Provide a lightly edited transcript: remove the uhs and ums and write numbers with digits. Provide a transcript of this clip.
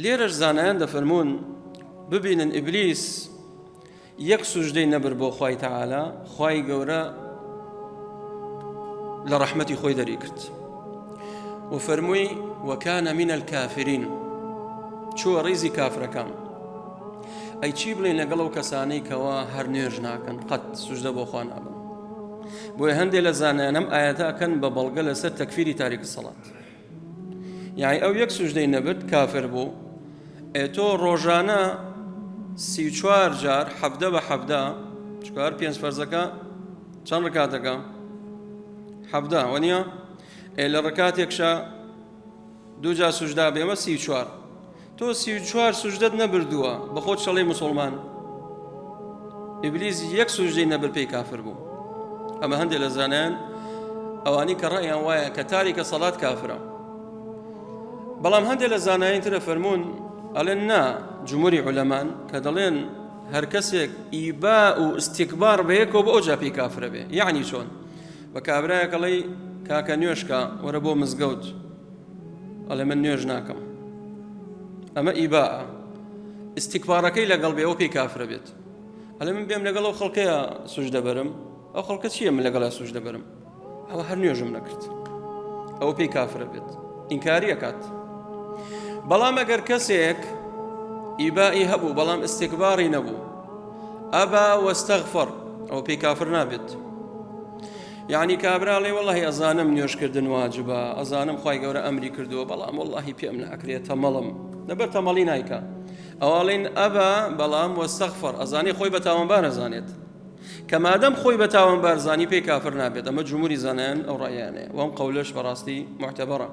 لێرەش زانایان دەفەرمون ببینن ئیبلیس یەک سوژدەی نەبر بۆ خوای تەعالا، خوای گەورە لە ڕەحمەتی خۆی دەری کرد و فەرمووی وەکانە منە الکافرین، چووە ڕیزی کافرەکان. ئەی چی بڵێن لەگەڵ ئەو کەسانەی کەوا هەر نوێژ ناکەن، قەت سوژدە بۆ خوا نابن. بۆیە هەندێک لە زانایان ئەم ئاەتە ئەکەن بە بەڵگە لەسەر تەکفیری تاریک سەڵات، یعنی ئەو یەک سوژدەی نەبرد کافر بوو، تۆ ڕۆژانە 34 جار حەفدە بە حەفدە، چکار 5 فەرزەکە چەند ڕکاتەکە؟ حەفدە وەنیە؟ لە ڕکاتێکشە 2 جار سوژدا بێمە 34. تۆ 34 سوژدەت نەبردووە بە خۆت شەڵەی موسڵمان. ئیبلیس یەک سوژدەی نەبرد پێی کافر بوو. ئەمە هەندێک لە زانایان ئەوانی کە ڕەیان وایە کە تاریکە سەڵات کافرە. بەڵام هەندێک لە زانایان ترە فەرموون ئەڵێن نا، جمهوری عولەمان کە دەڵێن هەر کەسێک ئیبا و ئیستیکبار بەیەکەوە بە ئەوجا پێی کافرە بێ. یعنی چۆن؟ بە کابرایەک ئەڵێی کاکە نوێشکە وەرە بۆ مزگەوت، ئەڵێ من نوێژ ناکەم، ئەمە ئیباە. ئیستیکبارەکەی لەگەڵ بێ ئەوە پێی کافرە بێت. ئەڵێ من بێم لەگەڵ ئەو خەڵکەیە سوژدە بەرم، ئەو خەڵکە چییە من لەگەڵا سوژدە بەرم؟ ئەوە هەر نوێژم نەکرد، ئەوە پێی کافرە بێت، ئینکاری ئەکات. بەڵام ئەگەر کەسێک ئیبائی هەبوو بەڵام ئیستیکباری نەبوو، ئەبا وەستەغفەر، ئەوە پێی کافر نابێت. یعنی کابراڵێ وەڵڵاهی ئەزانم نوێژکردن واجبە، ئەزانم خوای گەورە ئەمری کردووە، بەڵام وەڵڵاهی پێم ناکرێت، تەمەڵم لەبەر تەمەڵی نایکا. ئەوڵێن ئەبا بەڵام وەستەغفەر، ئەزانی خۆی بە تاوانبار ئەزانێت، کە مادەم خۆی بە تاوانبار زانی پێی کافر نابێت. ئەمە جمهوری زانایان ئەو ڕایانەیە، وەم قەولەش بەڕاستی معتەبەرە.